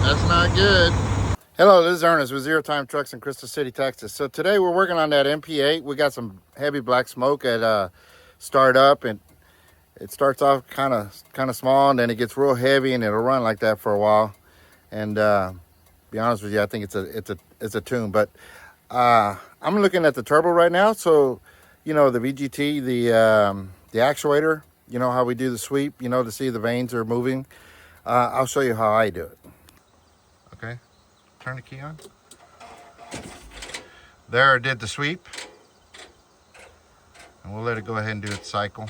That's not good. Hello, this is Ernest with Zero Time Trucks in Crystal City, Texas. So today we're working on that MP8. We got some heavy black smoke at startup, and it starts off kind of small, and then it gets real heavy, and it'll run like that for a while. And be honest with you, I think it's a tune. But I'm looking at the turbo right now. So you know the VGT, the actuator. You know how we do the sweep. You know, to see the vanes are moving. I'll show you how I do it. Okay, turn the key on. There, it did the sweep. And we'll let it go ahead and do its cycle.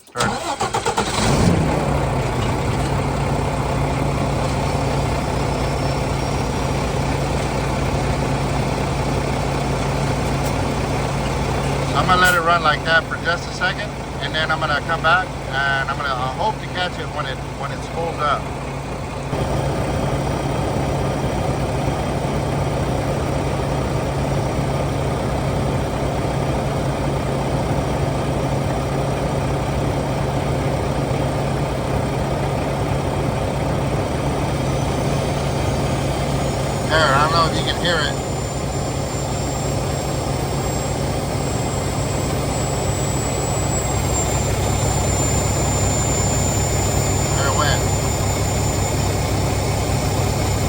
Start it. I'm gonna let it run like that for just a second, and then I'm gonna come back and I hope to catch it when it's pulled up. There, I don't know if you can hear it.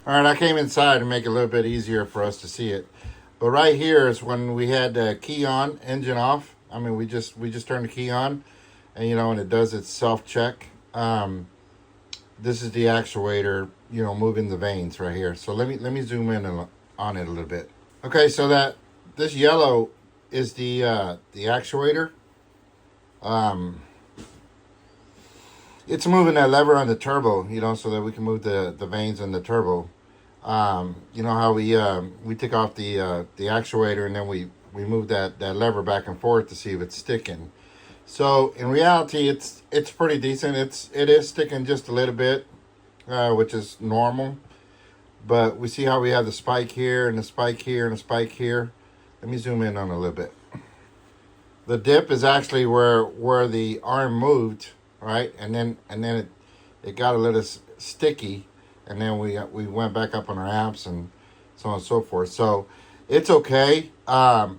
All right, I came inside to make it a little bit easier for us to see it. But right here is when we had the key on, engine off. I mean, we just turned the key on, and you know, and it does its self check. This is the actuator, you know, moving the vanes right here. So let me zoom in on it a little bit. Okay, so that this yellow is the actuator. It's moving that lever on the turbo, you know, so that we can move the vanes in the turbo. You know how we take off the actuator, and then we move that lever back and forth to see if it's sticking. So in reality, it's pretty decent. It is sticking just a little bit, which is normal. But we see how we have the spike here and the spike here and the spike here. Let me zoom in on it a little bit. The dip is actually where the arm moved, right? And then it got a little sticky. And then we went back up on our amps and so on and so forth. So it's okay. The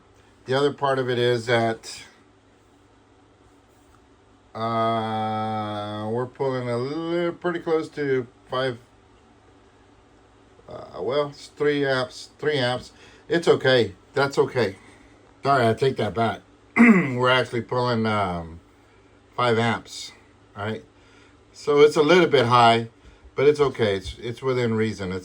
other part of it is that we're pulling a little pretty close to 5. Well, it's 3 amps. 3 amps. It's okay. That's okay. Sorry, I take that back. We're actually pulling 5 amps. All right. So it's a little bit high. But it's okay. It's within reason.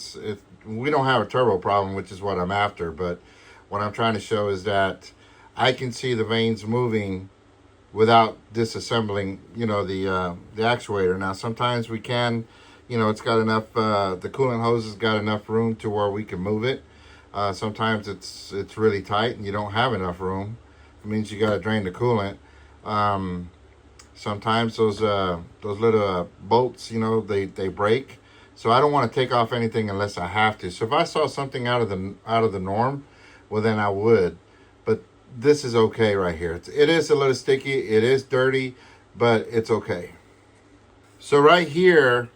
We don't have a turbo problem, which is what I'm after. But what I'm trying to show is that I can see the vanes moving without disassembling, you know, the actuator. Now sometimes we can, you know, it's got enough. The coolant hose has got enough room to where we can move it. Sometimes it's really tight and you don't have enough room. It means you got to drain the coolant. Sometimes those little bolts, you know, they break. So I don't want to take off anything unless I have to. So if I saw something out of the norm, well then I would. But this is okay right here. It is a little sticky. It is dirty, but it's okay. So right here,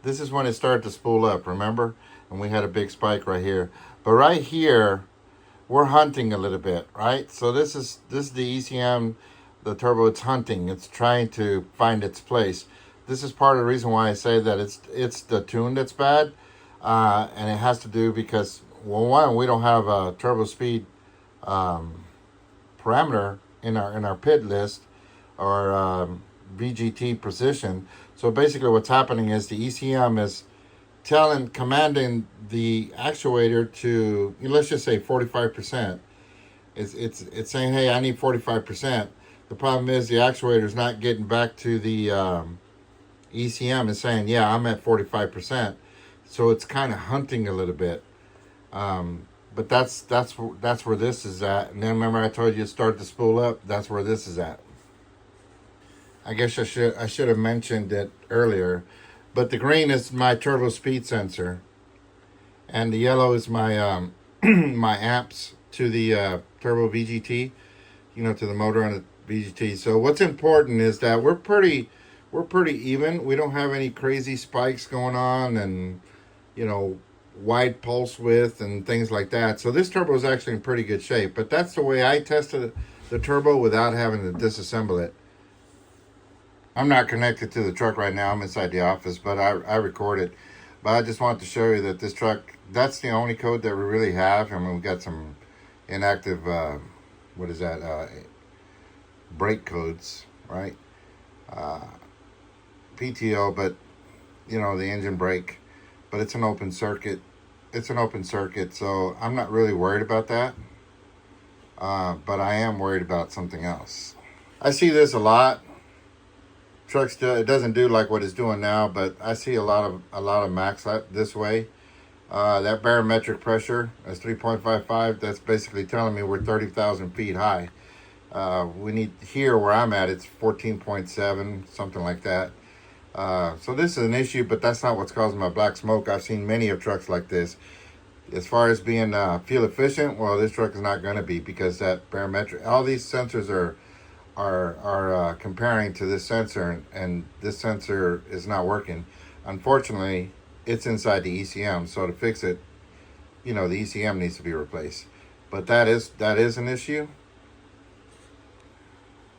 this is when it started to spool up. Remember, and we had a big spike right here. But right here, we're hunting a little bit, right? So this is the ECM, the turbo. It's hunting. It's trying to find its place. This is part of the reason why I say that it's the tune that's bad, and it has to do because, well, one, we don't have a turbo speed parameter in our PID list or VGT precision. So basically, what's happening is the ECM is commanding the actuator to, let's just say 45%. It's saying, hey, I need 45%. The problem is the actuator is not getting back to the ECM and saying, yeah, I'm at 45%. So it's kind of hunting a little bit. But that's where this is at. And then remember I told you to start to spool up. That's where this is at. I guess I should have mentioned it earlier. But the green is my turbo speed sensor, and the yellow is my my amps to the turbo VGT, you know, to the motor on BGT. So what's important is that we're pretty even. We don't have any crazy spikes going on, and wide pulse width and things like that. So this turbo is actually in pretty good shape. But that's the way I tested the turbo without having to disassemble it. I'm not connected to the truck right now. I'm inside the office, but I recorded. But I just wanted to show you that this truck, that's the only code that we really have. I mean, we got some inactive, what is that, brake codes, right? PTO, but, the engine brake. But it's an open circuit. It's an open circuit, so I'm not really worried about that. But I am worried about something else. I see this a lot. Trucks do, it doesn't do like what it's doing now, but I see a lot of Macks this way. That barometric pressure is 3.55. That's basically telling me we're 30,000 feet high. We need here where I'm at, it's 14.7, something like that. So this is an issue, but that's not what's causing my black smoke. I've seen many of trucks like this. As far as being fuel efficient, well, this truck is not going to be, because that barometric, all these sensors are comparing to this sensor, and this sensor is not working. Unfortunately, it's inside the ECM, so to fix it, the ECM needs to be replaced. But that is an issue,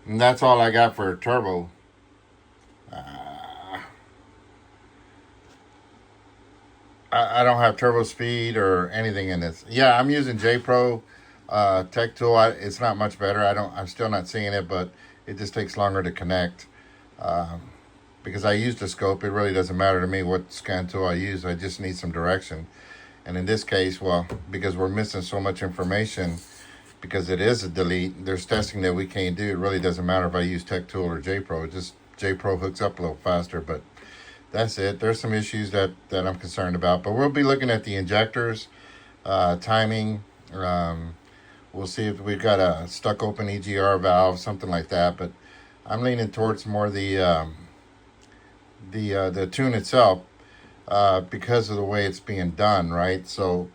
and that's all I got for turbo. I don't have turbo speed or anything in this. Yeah, I'm using J-Pro Tech Tool. It's not much better. I'm still not seeing it, but it just takes longer to connect. Because I used a scope, it really doesn't matter to me what scan tool I use. I just need some direction. And in this case, well, because we're missing so much information, because it is a delete, there's testing that we can't do. It really doesn't matter if I use Tech Tool or J-Pro. Just J-Pro hooks up a little faster, but that's it. There's some issues that I'm concerned about, but we'll be looking at the injectors, timing. We'll see if we've got a stuck open EGR valve, something like that. But I'm leaning towards more the tune itself, because of the way it's being done, right? So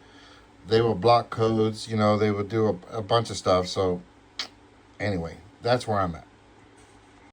they will block codes, they will do a bunch of stuff. So anyway, that's where I'm at.